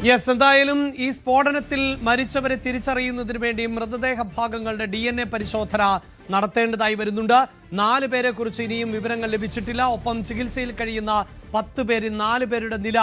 Yes, എന്തായാലും ഈ സ്ഫോടനത്തിൽ മരിച്ചവരെ തിരിച്ചറിയുന്നതിന് വേണ്ടി മൃതദേഹ ഭാഗങ്ങളുടെ DNA പരിശോധന നടത്തേണ്ടതായി വരുന്നുണ്ട്. 4 പേരെ കുറിച്ച് ഇനിയും വിവരങ്ങൾ ലഭിച്ചിട്ടില്ല. ഒപ്പം ചികിത്സയിൽ കഴിയുന്ന 10 പേരിൽ 4 പേരുടെ നില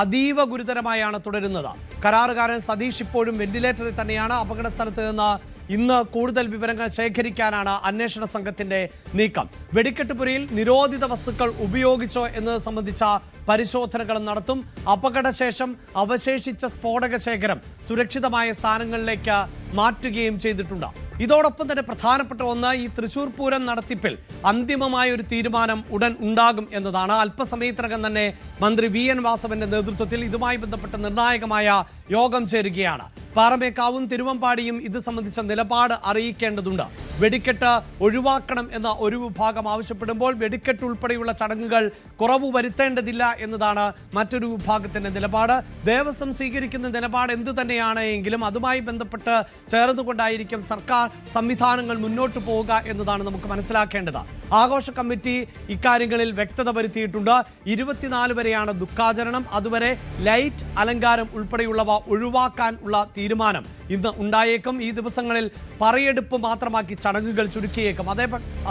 അതീവ ഗുരുതരമായാണ് തുടരുന്നത്. കരാറുകാരൻ സതീഷ് ഇപ്പോഴും വെന്റിലേറ്ററിൽ തന്നെയാണ്. അപകട സ്ഥലത്ത് നിന്ന് ഇന്ന് കൂടുതൽ വിവരങ്ങൾ ശേഖരിക്കാനാണ് അന്വേഷണ സംഘത്തിന്റെ നീക്കം. വെടിക്കെട്ടുപുരയിൽ നിരോധിത വസ്തുക്കൾ ഉപയോഗിച്ചോ എന്നത് സംബന്ധിച്ച പരിശോധനകൾ നടത്തും. അപകടശേഷം അവശേഷിച്ച സ്ഫോടക ശേഖരം സുരക്ഷിതമായ സ്ഥാനങ്ങളിലേക്ക് മാറ്റുകയും ചെയ്തിട്ടുണ്ട്. ഇതോടൊപ്പം തന്നെ പ്രധാനപ്പെട്ട ഒന്ന്, ഈ തൃശൂർ പൂരം നടത്തിപ്പിൽ അന്തിമമായ ഒരു തീരുമാനം ഉടൻ ഉണ്ടാകും എന്നതാണ്. അല്പസമയത്തിനകം തന്നെ മന്ത്രി VN വാസവന്റെ നേതൃത്വത്തിൽ ഇതുമായി ബന്ധപ്പെട്ട നിർണായകമായ യോഗം ചേരുകയാണ്. പാറമേക്കാവും തിരുവമ്പാടിയും ഇത് സംബന്ധിച്ച നിലപാട് അറിയിക്കേണ്ടതുണ്ട്. വെടിക്കെട്ട് ഒഴിവാക്കണം എന്ന ഒരു വിഭാഗം ആവശ്യപ്പെടുമ്പോൾ വെടിക്കെട്ട് ഉൾപ്പെടെയുള്ള ചടങ്ങുകൾ കുറവ് വരുത്തേണ്ടതില്ല എന്നതാണ് മറ്റൊരു വിഭാഗത്തിന്റെ നിലപാട്. ദേവസ്വം സ്വീകരിക്കുന്ന നിലപാട് എന്ത് തന്നെയാണ് എങ്കിലും അതുമായി ബന്ധപ്പെട്ട് ചേർന്നുകൊണ്ടായിരിക്കും സർക്കാർ സംവിധാനങ്ങൾ മുന്നോട്ട് പോവുക എന്നതാണ് നമുക്ക് മനസ്സിലാക്കേണ്ടത്. ആഘോഷ കമ്മിറ്റി ഇക്കാര്യങ്ങളിൽ വ്യക്തത വരുത്തിയിട്ടുണ്ട്. 24 വരെയാണ് ദുഃഖാചരണം. അതുവരെ ലൈറ്റ്, അലങ്കാരം ഉൾപ്പെടെയുള്ളവ ഒഴിവാക്കാൻ ഉള്ള തീരുമാനം ഇന്ന് ഉണ്ടായേക്കും. ഈ ദിവസങ്ങളിൽ പറയെടുപ്പ് മാത്രമാക്കി ചടങ്ങുകൾ ചുരുക്കിയേക്കും.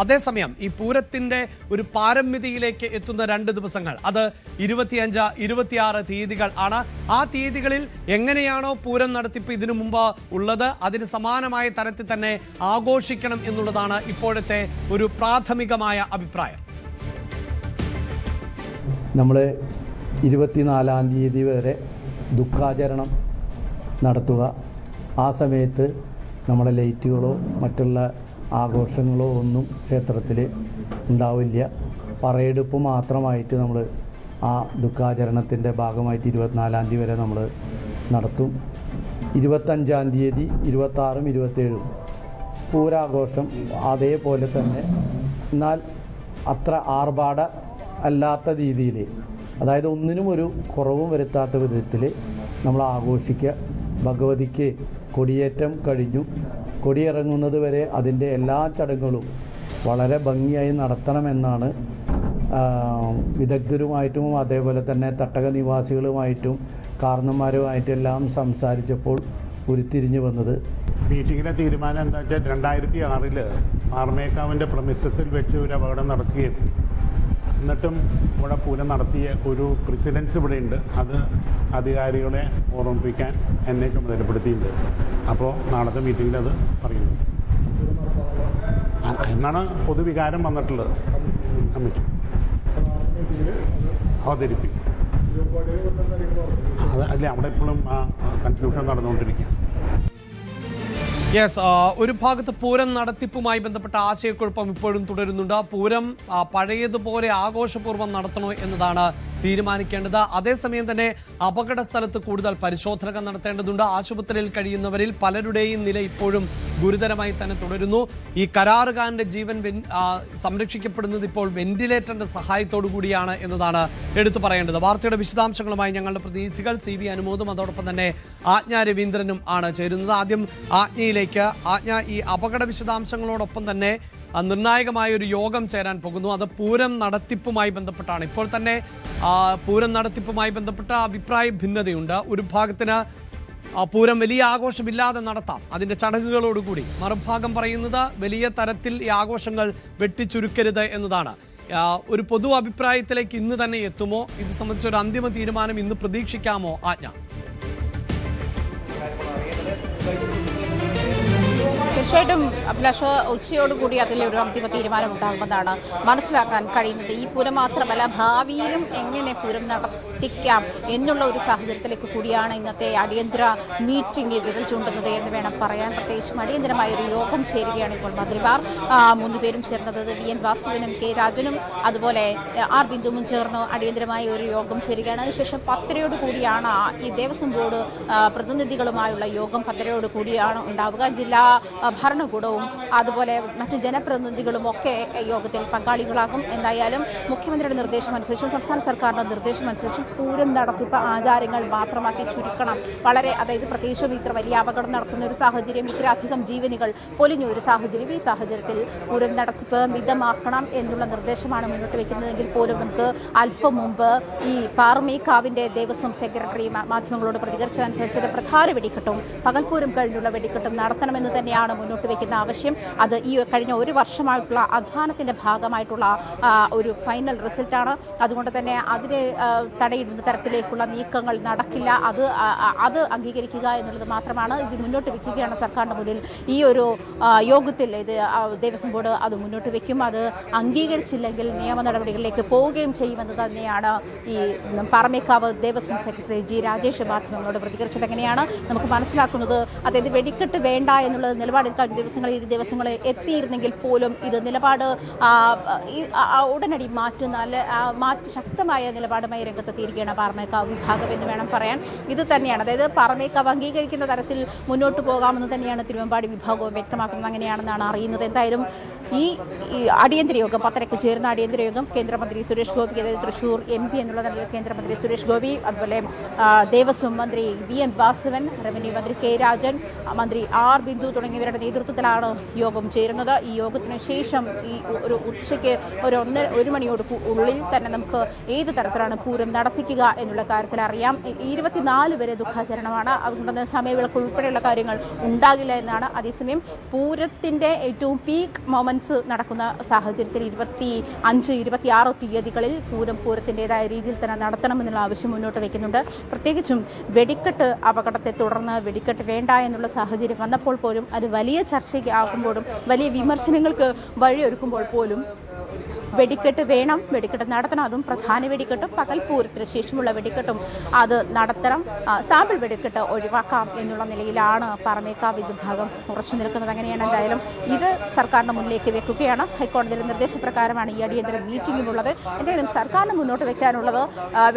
അതേസമയം ഈ പൂരത്തിന്റെ ഒരു പാരമ്യതയിലേക്ക് എത്തുന്ന 2 ദിവസങ്ങൾ, അത് 25, 26 തീയതികൾ ആണ്. ആ തീയതികളിൽ എങ്ങനെയാണോ പൂരം നടത്തിപ്പ് ഇതിനു മുമ്പ് ഉള്ളത് അതിന് സമാനമായ തരത്തിൽ തന്നെ ആഘോഷിക്കണം എന്നുള്ളതാണ് ഇപ്പോഴത്തെ ഒരു പ്രാഥമികമായ അഭിപ്രായം. നമ്മൾ 24-ാം തീയതി വരെ ദുഃഖാചരണം നടത്തുക. ആ സമയത്ത് നമ്മുടെ ലൈറ്റുകളോ മറ്റുള്ള ആഘോഷങ്ങളോ ഒന്നും ക്ഷേത്രത്തിൽ ഉണ്ടാവില്ല. പറയെടുപ്പ് മാത്രമായിട്ട് നമ്മൾ ആ ദുഃഖാചരണത്തിൻ്റെ ഭാഗമായിട്ട് 24-ാം തീയതി വരെ നമ്മൾ നടത്തും. 25-ാം തീയതി, 26-ഉം 27-ഉം പൂരാഘോഷം അതേപോലെ തന്നെ, എന്നാൽ അത്ര ആർഭാട അല്ലാത്ത രീതിയിൽ, അതായത് ഒന്നിനും ഒരു കുറവും വരുത്താത്ത വിധത്തിൽ നമ്മൾ ആഘോഷിക്കുക. ഭഗവതിക്ക് കൊടിയേറ്റം കഴിഞ്ഞു. കൊടിയിറങ്ങുന്നത് വരെ അതിൻ്റെ എല്ലാ ചടങ്ങുകളും വളരെ ഭംഗിയായി നടത്തണമെന്നാണ് വിദഗ്ധരുമായിട്ടും അതേപോലെ തന്നെ തട്ടക നിവാസികളുമായിട്ടും കാരണന്മാരുമായിട്ടെല്ലാം സംസാരിച്ചപ്പോൾ ഉരുത്തിരിഞ്ഞു വന്നത്. മീറ്റിങ്ങിലെ തീരുമാനം എന്താ വെച്ചാൽ 2006 പാറമേക്കാവിൻ്റെ പ്രമിസസിൽ വെച്ച് ഒരു അപകടം നടത്തുകയും എന്നിട്ടും ഇവിടെ പൂരം നടത്തിയ ഒരു പ്രസിഡൻസ് ഇവിടെയുണ്ട്. അത് അധികാരികളെ ഓർമ്മിപ്പിക്കാൻ എന്നെ ചുമതലപ്പെടുത്തിയിട്ടുണ്ട്. അപ്പോൾ നാളത്തെ മീറ്റിങ്ങിൽ അത് പറയുന്നു എന്നാണ് പൊതുവികാരം വന്നിട്ടുള്ളത്. കമ്മിറ്റി അവതരിപ്പിക്കും. അത് അല്ലേ അവിടെ ഇപ്പോഴും കൺഫ്യൂഷൻ നടന്നുകൊണ്ടിരിക്കുക. യെസ്, ഒരു ഭാഗത്ത് പൂരം നടത്തിപ്പുമായി ബന്ധപ്പെട്ട ആശയക്കുഴപ്പം ഇപ്പോഴും തുടരുന്നുണ്ട്. പൂരം പഴയതുപോലെ ആഘോഷപൂർവ്വം നടത്തണോ എന്നതാണ് തീരുമാനിക്കേണ്ടത്. അതേസമയം തന്നെ അപകട സ്ഥലത്ത് കൂടുതൽ പരിശോധനകൾ നടത്തേണ്ടതുണ്ട്. ആശുപത്രിയിൽ കഴിയുന്നവരിൽ പലരുടെയും നില ഇപ്പോഴും ഗുരുതരമായി തന്നെ തുടരുന്നു. ഈ കരാറുകാരൻ്റെ ജീവൻ സംരക്ഷിക്കപ്പെടുന്നത് ഇപ്പോൾ വെന്റിലേറ്ററിന്റെ സഹായത്തോടു കൂടിയാണ് എന്നതാണ് എടുത്തു പറയേണ്ടത്. വാർത്തയുടെ വിശദാംശങ്ങളുമായി ഞങ്ങളുടെ പ്രതിനിധികൾ CV അനുമോദും അതോടൊപ്പം തന്നെ ആജ്ഞ രവീന്ദ്രനും ആണ് ചേരുന്നത്. ആദ്യം ആജ്ഞയിലേക്ക്. ആജ്ഞ, ഈ അപകട വിശദാംശങ്ങളോടൊപ്പം തന്നെ നിർണായകമായ ഒരു യോഗം ചേരാൻ പോകുന്നു. അത് പൂരം നടത്തിപ്പുമായി ബന്ധപ്പെട്ടാണ്. ഇപ്പോൾ തന്നെ പൂരം നടത്തിപ്പുമായി ബന്ധപ്പെട്ട അഭിപ്രായ ഭിന്നതയുണ്ട്. ഒരു ഭാഗത്തിന് പൂരം വലിയ ആഘോഷമില്ലാതെ നടത്താം, അതിൻ്റെ ചടങ്ങുകളോടുകൂടി. മറുഭാഗം പറയുന്നത് വലിയ തരത്തിൽ ഈ ആഘോഷങ്ങൾ വെട്ടിച്ചുരുക്കരുത് എന്നതാണ്. ഒരു പൊതു അഭിപ്രായത്തിലേക്ക് ഇന്ന് തന്നെ എത്തുമോ? ഇത് സംബന്ധിച്ചൊരു അന്തിമ തീരുമാനം ഇന്ന് പ്രതീക്ഷിക്കാമോ ആജ്ഞ? തീർച്ചയായിട്ടും അഭിലാഷ്, ഉച്ചയോടുകൂടി അതിലൊരു അന്തിമ തീരുമാനം ഉണ്ടാകുമെന്നാണ് മനസ്സിലാക്കാൻ കഴിയുന്നത്. ഈ പൂരം മാത്രമല്ല, ഭാവിയിലും എങ്ങനെ പൂരം നടത്തിക്കാം എന്നുള്ള ഒരു സാഹചര്യത്തിലേക്ക് കൂടിയാണ് ഇന്നത്തെ അടിയന്തര മീറ്റിംഗ് വിരൽ ചൂണ്ടുന്നത് എന്ന് വേണം പറയാൻ. പ്രത്യേകിച്ചും അടിയന്തരമായ ഒരു യോഗം ചേരുകയാണ് ഇപ്പോൾ മന്ത്രിമാർ 3 പേരും ചേർന്നത്. VN വാസവനും K രാജനും അതുപോലെ R ബിന്ദുവും ചേർന്ന് അടിയന്തരമായ ഒരു യോഗം ചേരുകയാണ്. അതിനുശേഷം 10:30 കൂടിയാണ് ഈ ദേവസ്വം ബോർഡ് പ്രതിനിധികളുമായുള്ള യോഗം 10:30 കൂടിയാണ് ഉണ്ടാവുക. ജില്ലാ ഭരണകൂടവും അതുപോലെ മറ്റു ജനപ്രതിനിധികളും ഒക്കെ യോഗത്തിൽ പങ്കാളികളാകും. എന്തായാലും മുഖ്യമന്ത്രിയുടെ നിർദ്ദേശമനുസരിച്ചും സംസ്ഥാന സർക്കാരിൻ്റെ നിർദ്ദേശമനുസരിച്ചും പൂരം നടത്തിപ്പ് ആചാരങ്ങൾ മാത്രമാക്കി ചുരുക്കണം. അതായത് പ്രത്യേകിച്ചും ഇത്ര വലിയ അപകടം നടക്കുന്ന ഒരു സാഹചര്യം, ഇത്രയധികം ജീവനുകൾ പൊലിഞ്ഞ ഒരു സാഹചര്യം, ഈ സാഹചര്യത്തിൽ പൂരം നടത്തിപ്പ് മിതമാക്കണം എന്നുള്ള നിർദ്ദേശമാണ് മുന്നോട്ട് വയ്ക്കുന്നതെങ്കിൽ പോലും നമുക്ക് അല്പം മുമ്പ് ഈ പാറമേക്കാവിൻ്റെ ദേവസ്വം സെക്രട്ടറി മാധ്യമങ്ങളോട് പ്രതികരിച്ചതനുസരിച്ച് പ്രധാന വെടിക്കെട്ടും പകൽപൂരം കഴിഞ്ഞുള്ള വെടിക്കെട്ടും നടത്തണമെന്ന് തന്നെയാണ് മുന്നോട്ട് വയ്ക്കുന്ന ആവശ്യം. അത് ഈ കഴിഞ്ഞ ഒരു വർഷമായിട്ടുള്ള അധ്വാനത്തിൻ്റെ ഭാഗമായിട്ടുള്ള ഒരു ഫൈനൽ റിസൾട്ടാണ്. അതുകൊണ്ട് തന്നെ അതിനെ തടയിടുന്ന തരത്തിലേക്കുള്ള നീക്കങ്ങൾ നടക്കില്ല. അത് അംഗീകരിക്കുക എന്നുള്ളത് മാത്രമാണ്. ഇത് മുന്നോട്ട് വയ്ക്കുകയാണ് സർക്കാരിൻ്റെ മുന്നിൽ. ഈ ഒരു യോഗത്തിൽ ഇത് ദേവസ്വം ബോർഡ് അത് മുന്നോട്ട് വയ്ക്കും. അത് അംഗീകരിച്ചില്ലെങ്കിൽ നിയമ നടപടികളിലേക്ക് പോവുകയും ചെയ്യുമെന്ന് തന്നെയാണ് ഈ പാറമേക്കാവ് ദേവസ്വം സെക്രട്ടറി ജി രാജേഷ് മാധ്യമങ്ങളോട് പ്രതികരിച്ചത്. എങ്ങനെയാണ് നമുക്ക് മനസ്സിലാക്കുന്നത്? അതായത് വെടിക്കെട്ട് വേണ്ട എന്നുള്ള നിലപാടിൽ കഴിഞ്ഞ ദിവസങ്ങളിൽ എത്തിയിരുന്നെങ്കിൽ പോലും ഇത് നിലപാട് ഉടനടി മാറ്റി ശക്തമായ നിലപാടുമായി രംഗത്തെത്തിയിരിക്കുകയാണ് പാറമേക്കാവ് വിഭാഗം എന്ന് വേണം പറയാൻ. ഇത് തന്നെയാണ്, അതായത് പാറമേക്കാവ് അംഗീകരിക്കുന്ന തരത്തിൽ മുന്നോട്ട് പോകാമെന്ന് തന്നെയാണ് തിരുവമ്പാടി വിഭാഗവും വ്യക്തമാക്കുന്നത്. അങ്ങനെയാണെന്നാണ് അറിയുന്നത്. എന്തായാലും ഈ അടിയന്തര യോഗം 10:00 ചേരുന്ന അടിയന്തര യോഗം കേന്ദ്രമന്ത്രി സുരേഷ് ഗോപി, അതായത് തൃശൂർ MP എന്നുള്ള നിലയിൽ കേന്ദ്രമന്ത്രി സുരേഷ് ഗോപി, അതുപോലെ ദേവസ്വം മന്ത്രി VN വാസവൻ, റവന്യൂ മന്ത്രി K രാജൻ, മന്ത്രി R ബിന്ദു തുടങ്ങിയവരുടെ നേതൃത്വത്തിലാണ് യോഗം ചേരുന്നത്. ഈ യോഗത്തിന് ശേഷം ഈ ഒരു ഉച്ചയ്ക്ക് ഒരു 1 മണിയോട് ഉള്ളിൽ തന്നെ നമുക്ക് ഏത് തരത്തിലാണ് പൂരം നടത്തിക്കുക എന്നുള്ള കാര്യത്തിൽ അറിയാം. 24 വരെ ദുഃഖാചരണമാണ്. അതുകൊണ്ട് തന്നെ സമയവിളക്ക് ഉൾപ്പെടെയുള്ള കാര്യങ്ങൾ ഉണ്ടാകില്ല എന്നാണ്. അതേസമയം പൂരത്തിൻ്റെ ഏറ്റവും പീക്ക് മൊമെന്റ്സ് നടക്കുന്ന സാഹചര്യത്തിൽ 25, 26 തീയതികളിൽ പൂരത്തിൻ്റെതായ രീതിയിൽ തന്നെ നടത്തണമെന്നുള്ള ആവശ്യം മുന്നോട്ട് വയ്ക്കുന്നുണ്ട്. പ്രത്യേകിച്ചും വെടിക്കെട്ട് അപകടത്തെ തുടർന്ന് വെടിക്കെട്ട് വേണ്ട എന്നുള്ള സാഹചര്യം വന്നപ്പോൾ പോലും അത് വലിയ ചർച്ചയ്ക്ക് ആകുമ്പോഴും വലിയ വിമർശനങ്ങൾക്ക് വഴിയൊരുക്കുമ്പോൾ പോലും വെടിക്കെട്ട് വേണം, വെടിക്കെട്ട് നടത്തണം. അതും പ്രധാന വെടിക്കെട്ടും പകൽപൂരത്തിന് ശേഷമുള്ള വെടിക്കെട്ടും അത് നടത്തണം. സാമ്പിൾ വെടിക്കെട്ട് ഒഴിവാക്കാം എന്നുള്ള നിലയിലാണ് പാറമേക്കാവ് വിഭാഗം ഉറച്ചു നിൽക്കുന്നത്. അങ്ങനെയാണ് എന്തായാലും ഇത് സർക്കാരിൻ്റെ മുന്നിലേക്ക് വെക്കുകയാണ്. ഹൈക്കോടതിയുടെ നിർദ്ദേശപ്രകാരമാണ് ഈ അടിയന്തര മീറ്റിംഗിനുള്ളത്. എന്തായാലും സർക്കാരിന് മുന്നോട്ട് വെക്കാനുള്ളത്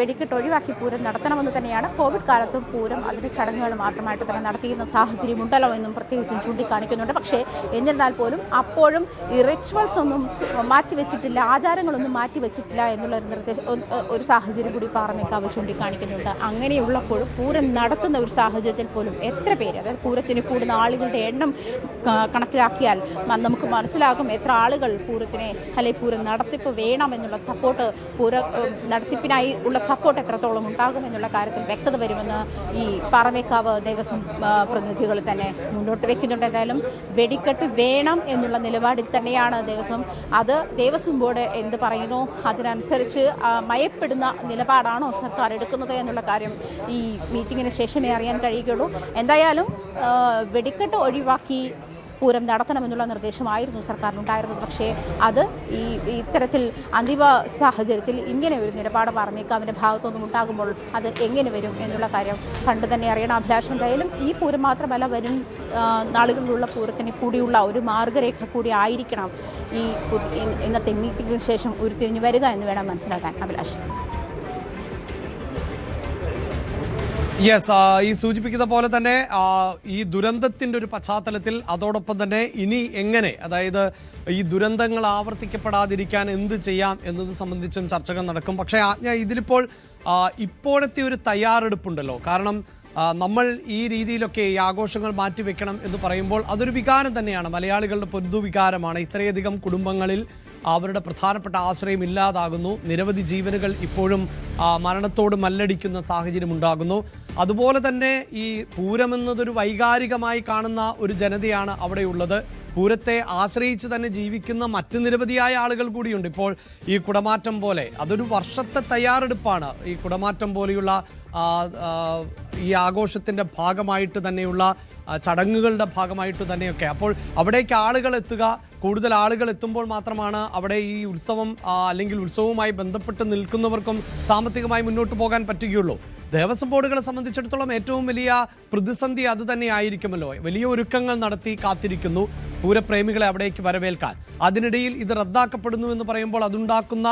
വെടിക്കെട്ട് ഒഴിവാക്കി പൂരം നടത്തണമെന്ന് തന്നെയാണ്. കോവിഡ് കാലത്തും പൂരം അതിൻ്റെ ചടങ്ങുകൾ മാത്രമായിട്ട് തന്നെ നടത്തിയിരുന്ന സാഹചര്യം ഉണ്ടല്ലോ എന്നും പ്രത്യേകിച്ചും ചൂണ്ടിക്കാണിക്കുന്നുണ്ട്. പക്ഷേ എന്നിരുന്നാൽ പോലും അപ്പോഴും ഈ റിച്വൽസ് ഒന്നും മാറ്റിവെച്ചിട്ടില്ല, ആചാരങ്ങളൊന്നും മാറ്റിവെച്ചിട്ടില്ല എന്നുള്ള ഒരു സാഹചര്യം കൂടി പാറമേക്കാവ് ചൂണ്ടിക്കാണിക്കുന്നുണ്ട്. അങ്ങനെയുള്ളപ്പോഴും പൂരം നടത്തുന്ന ഒരു സാഹചര്യത്തിൽ പോലും എത്ര പേര്, അതായത് പൂരത്തിന് കൂടുന്ന ആളുകളുടെ എണ്ണം കണക്കിലാക്കിയാൽ നമുക്ക് മനസ്സിലാകും എത്ര ആളുകൾ പൂരത്തിനെ അല്ലെങ്കിൽ പൂരം നടത്തിപ്പ് വേണമെന്നുള്ള സപ്പോർട്ട്, നടത്തിപ്പിനായി ഉള്ള സപ്പോർട്ട് എത്രത്തോളം ഉണ്ടാകുമെന്നുള്ള കാര്യത്തിൽ വ്യക്തത വരുമെന്ന് ഈ പാറമേക്കാവ് ദേവസ്വം പ്രതിനിധികൾ തന്നെ മുന്നോട്ട് വയ്ക്കുന്നുണ്ട്. എന്തായാലും വെടിക്കെട്ട് വേണം എന്നുള്ള നിലപാടിൽ തന്നെയാണ് ദേവസ്വം ബോർഡ് എന്ത് പറയുന്നു അതിനനുസരിച്ച് മയപ്പെടുന്ന നിലപാടാണോ സർക്കാർ എടുക്കുന്നത് എന്നുള്ള കാര്യം ഈ മീറ്റിങ്ങിന് ശേഷമേ അറിയാൻ കഴിയുകയുള്ളൂ. എന്തായാലും വെടിക്കെട്ട് ഒഴിവാക്കി പൂരം നടത്തണമെന്നുള്ള നിർദ്ദേശമായിരുന്നു സർക്കാരിനുണ്ടായിരുന്നത്. പക്ഷേ അത് ഇത്തരത്തിൽ അന്തിമ സാഹചര്യത്തിൽ ഇങ്ങനെ ഒരു നിലപാട് പാറമേക്കാവിൻ്റെ ഭാഗത്തുനിന്നും ഉണ്ടാകുമ്പോൾ അത് എങ്ങനെ വരും എന്നുള്ള കാര്യം കണ്ടു തന്നെ അറിയണം. അഭിലാഷം, എന്തായാലും ഈ പൂരം മാത്രമല്ല വരും നാളുകളിലുള്ള പൂരത്തിന് കൂടിയുള്ള ഒരു മാർഗരേഖ കൂടി ആയിരിക്കണം ഇന്നത്തെ മീറ്റിംഗിന് ശേഷം ഉരുത്തിരിഞ്ഞു വരിക എന്ന് വേണം മനസ്സിലാക്കാൻ. അഭിലാഷം. യെസ്, ഈ സൂചിപ്പിക്കുന്ന പോലെ തന്നെ ഈ ദുരന്തത്തിൻ്റെ ഒരു പശ്ചാത്തലത്തിൽ അതോടൊപ്പം തന്നെ ഇനി എങ്ങനെ, അതായത് ഈ ദുരന്തങ്ങൾ ആവർത്തിക്കപ്പെടാതിരിക്കാൻ എന്ത് ചെയ്യാം എന്നത് സംബന്ധിച്ചും ചർച്ചകൾ നടക്കും. പക്ഷേ ഇതിലിപ്പോൾ ഇപ്പോഴത്തെ ഒരു തയ്യാറെടുപ്പുണ്ടല്ലോ. കാരണം നമ്മൾ ഈ രീതിയിലൊക്കെ ഈ ആഘോഷങ്ങൾ മാറ്റിവെക്കണം എന്ന് പറയുമ്പോൾ അതൊരു വികാരം തന്നെയാണ്, മലയാളികളുടെ പൊതുവികാരമാണ്. ഇത്രയധികം കുടുംബങ്ങളിൽ അവരുടെ പ്രധാനപ്പെട്ട ആശ്രയം ഇല്ലാതാകുന്നു, നിരവധി ജീവനുകൾ ഇപ്പോഴും മരണത്തോട് മല്ലടിക്കുന്ന സാഹചര്യം ഉണ്ടാകുന്നു. അതുപോലെ തന്നെ ഈ പൂരമെന്നതൊരു വൈകാരികമായി കാണുന്ന ഒരു ജനതയാണ് അവിടെയുള്ളത്. പൂരത്തെ ആശ്രയിച്ച് തന്നെ ജീവിക്കുന്ന മറ്റ് നിരവധിയായ ആളുകൾ കൂടിയുണ്ട്. ഇപ്പോൾ ഈ കുടമാറ്റം പോലെ അതൊരു വർഷത്തെ തയ്യാറെടുപ്പാണ്. ഈ കുടമാറ്റം പോലെയുള്ള ഈ ആഘോഷത്തിൻ്റെ ഭാഗമായിട്ട് തന്നെയുള്ള ചടങ്ങുകളുടെ ഭാഗമായിട്ട് തന്നെയൊക്കെ. അപ്പോൾ അവിടേക്ക് ആളുകൾ എത്തുക, കൂടുതൽ ആളുകൾ എത്തുമ്പോൾ മാത്രമാണ് അവിടെ ഈ ഉത്സവം അല്ലെങ്കിൽ ഉത്സവവുമായി ബന്ധപ്പെട്ട് നിൽക്കുന്നവർക്കും സാമ്പത്തികമായി മുന്നോട്ട് പോകാൻ പറ്റുകയുള്ളൂ. ദേവസ്വം ബോർഡുകളെ സംബന്ധിച്ചിടത്തോളം ഏറ്റവും വലിയ പ്രതിസന്ധി അത് തന്നെ ആയിരിക്കുമല്ലോ. വലിയ ഒരുക്കങ്ങൾ നടത്തി കാത്തിരിക്കുന്നു പൂരപ്രേമികളെ അവിടേക്ക് വരവേൽക്കാൻ. അതിനിടയിൽ ഇത് റദ്ദാക്കപ്പെടുന്നു എന്ന് പറയുമ്പോൾ അതുണ്ടാക്കുന്ന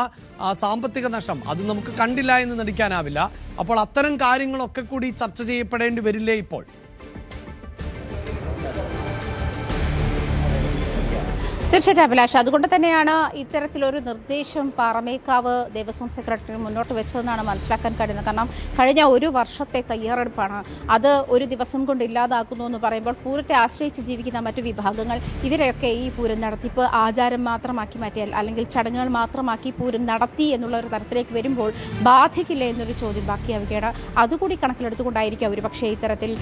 സാമ്പത്തിക നഷ്ടം അത് നമുക്ക് കണ്ടില്ല എന്ന് നടിക്കാനാവില്ല. അപ്പോൾ അത്തരം കാര്യങ്ങളൊക്കെ കൂടി ചർച്ച ചെയ്യപ്പെടേണ്ടി വരില്ലേ ഇപ്പോൾ? തീർച്ചയായിട്ടും അഭിലാഷ്, അതുകൊണ്ട് തന്നെയാണ് ഇത്തരത്തിലൊരു നിർദ്ദേശം പാറമേക്കാവ് ദേവസ്വം സെക്രട്ടറി മുന്നോട്ട് വെച്ചതെന്നാണ് മനസ്സിലാക്കാൻ കഴിയുന്നത്. കാരണം കഴിഞ്ഞ ഒരു വർഷത്തെ തയ്യാറെടുപ്പാണ് അത് ഒരു ദിവസം കൊണ്ട് ഇല്ലാതാക്കുന്നു എന്ന് പറയുമ്പോൾ പൂരത്തെ ആശ്രയിച്ച് ജീവിക്കുന്ന മറ്റു വിഭാഗങ്ങൾ ഇവരെയൊക്കെ ഈ പൂരം നടത്തിപ്പ് ആചാരം മാത്രമാക്കി മാറ്റിയാൽ അല്ലെങ്കിൽ ചടങ്ങുകൾ മാത്രമാക്കി പൂരം നടത്തി എന്നുള്ള ഒരു തരത്തിലേക്ക് വരുമ്പോൾ ബാധിക്കില്ല എന്നൊരു ചോദ്യം ബാക്കിയാവുകയാണ്. അതുകൂടി കണക്കിലെടുത്തുകൊണ്ടായിരിക്കും അവർ പക്ഷേ ഇത്തരത്തിൽ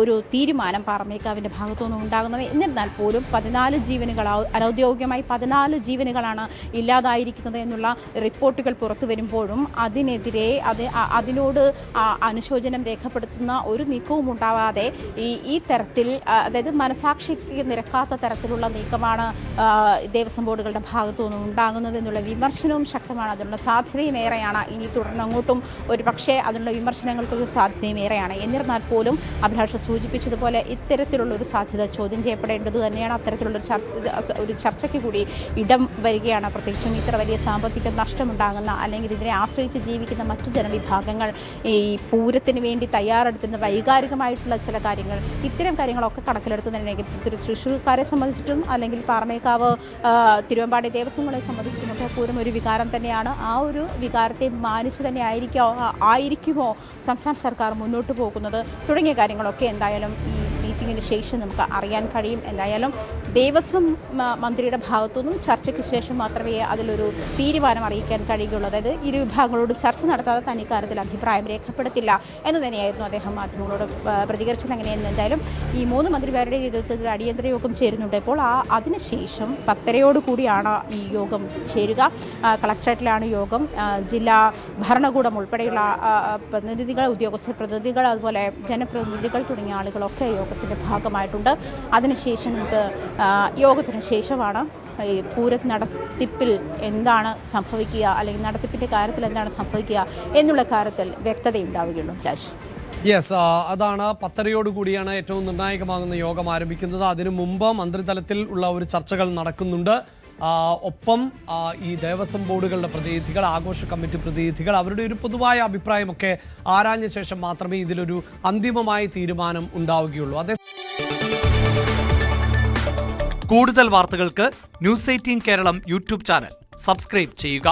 ഒരു തീരുമാനം പാറമേക്കാവിൻ്റെ ഭാഗത്തുനിന്നും ഉണ്ടാകുന്നത്. എന്നിരുന്നാൽ പോലും 14 ജീവനുകൾ അനൗദ്യോഗികമായി 14 ജീവനുകളാണ് ഇല്ലാതായിരിക്കുന്നത് എന്നുള്ള റിപ്പോർട്ടുകൾ പുറത്തു വരുമ്പോഴും അതിനെതിരെ അതിനോട് അനുശോചനം രേഖപ്പെടുത്തുന്ന ഒരു നീക്കവും ഉണ്ടാവാതെ ഈ തരത്തിൽ അതായത് മനസാക്ഷിക്ക് നിരക്കാത്ത തരത്തിലുള്ള നീക്കമാണ് ദേവസ്വം ബോർഡുകളുടെ ഭാഗത്തുനിന്നും ഉണ്ടാകുന്നത് എന്നുള്ള വിമർശനവും ശക്തമാണ്. അതിനുള്ള സാധ്യതയും ഏറെയാണ്. ഇനി തുടർന്നങ്ങോട്ടും ഒരു പക്ഷേ അതിനുള്ള വിമർശനങ്ങൾക്കൊരു സാധ്യതയും ഏറെയാണ്. എന്നിരുന്നാൽ പോലും അഭിലാഷ് സൂചിപ്പിച്ചതുപോലെ ഇത്തരത്തിലുള്ള ഒരു സാധ്യത ചോദ്യം ചെയ്യപ്പെടേണ്ടത് തന്നെയാണ്. അത്തരത്തിലുള്ള ഒരു ചർച്ചയ്ക്ക് കൂടി ഇടം വരികയാണ്. പ്രത്യേകിച്ചും ഇത്ര വലിയ സാമ്പത്തിക നഷ്ടമുണ്ടാകുന്ന അല്ലെങ്കിൽ ഇതിനെ ആശ്രയിച്ച് ജീവിക്കുന്ന മറ്റു ജനവിഭാഗങ്ങൾ ഈ പൂരത്തിന് വേണ്ടി തയ്യാറെടുക്കുന്ന വൈകാരികമായിട്ടുള്ള ചില കാര്യങ്ങൾ, ഇത്തരം കാര്യങ്ങളൊക്കെ കണക്കിലെടുത്ത് തന്നെ തൃശ്ശൂർക്കാരെ സംബന്ധിച്ചിട്ടും അല്ലെങ്കിൽ പാറമേക്കാവ് തിരുവമ്പാടി ദേവസ്വങ്ങളെ സംബന്ധിച്ചിട്ടുമൊക്കെ പൂരം ഒരു വികാരം തന്നെയാണ്. ആ ഒരു വികാരത്തെ മാനിച്ചു തന്നെ ആയിരിക്കുമോ സംസ്ഥാന സർക്കാർ മുന്നോട്ട് പോകുന്നത് തുടങ്ങിയ കാര്യങ്ങളൊക്കെ എന്തായാലും ഈ മീറ്റിങ്ങിന് ശേഷം നമുക്ക് അറിയാൻ കഴിയും. എന്തായാലും ദേവസ്വം മന്ത്രിയുടെ ഭാഗത്തുനിന്നും ചർച്ചയ്ക്ക് ശേഷം മാത്രമേ അതിലൊരു തീരുമാനം അറിയിക്കാൻ കഴിയുകയുള്ളൂ. അതായത് ഇരു വിഭാഗങ്ങളോടും ചർച്ച നടത്താതെ തന്നെ ഇക്കാര്യത്തിൽ അഭിപ്രായം രേഖപ്പെടുത്തില്ല എന്ന് തന്നെയായിരുന്നു അദ്ദേഹം മാധ്യമങ്ങളോട് പ്രതികരിച്ചത്. അങ്ങനെയെന്ന് എന്തായാലും ഈ 3 മന്ത്രിമാരുടെ നേതൃത്വത്തിൽ അടിയന്തര യോഗം ചേരുന്നുണ്ട്. ഇപ്പോൾ അതിനുശേഷം 10:30 കൂടിയാണ് ഈ യോഗം ചേരുക. കളക്ടറേറ്റിലാണ് യോഗം. ജില്ലാ ഭരണകൂടം ഉൾപ്പെടെയുള്ള പ്രതിനിധികൾ, ഉദ്യോഗസ്ഥ പ്രതിനിധികൾ, അതുപോലെ ജനപ്രതിനിധികൾ തുടങ്ങിയ ആളുകളൊക്കെ യോഗത്തിൻ്റെ ഭാഗമായിട്ടുണ്ട്. അതിനുശേഷം നമുക്ക് യോഗത്തിന് ശേഷമാണ് ഈ പൂര നടത്തിപ്പിൽ എന്താണ് സംഭവിക്കുക അല്ലെങ്കിൽ നടത്തിപ്പിൻ്റെ കാര്യത്തിൽ എന്താണ് സംഭവിക്കുക എന്നുള്ള കാര്യത്തിൽ വ്യക്തതയുണ്ടാവുകയുള്ളൂ. യെസ്, അതാണ് 10:30 കൂടിയാണ് ഏറ്റവും നിർണായകമാകുന്ന യോഗം ആരംഭിക്കുന്നത്. അതിനു മുമ്പ് മന്ത്രിതലത്തിൽ ഉള്ള ഒരു ചർച്ചകൾ നടക്കുന്നുണ്ട്. ഒപ്പം ഈ ദേവസ്വം ബോർഡുകളുടെ പ്രതിനിധികൾ, ആഘോഷ കമ്മിറ്റി പ്രതിനിധികൾ അവരുടെ ഒരു പൊതുവായ അഭിപ്രായമൊക്കെ ആരാഞ്ഞ ശേഷം മാത്രമേ ഇതിലൊരു അന്തിമമായ തീരുമാനം ഉണ്ടാവുകയുള്ളൂ. കൂടുതൽ വാർത്തകൾക്ക് News 18 കേരളം യൂട്യൂബ് ചാനൽ സബ്സ്ക്രൈബ് ചെയ്യുക.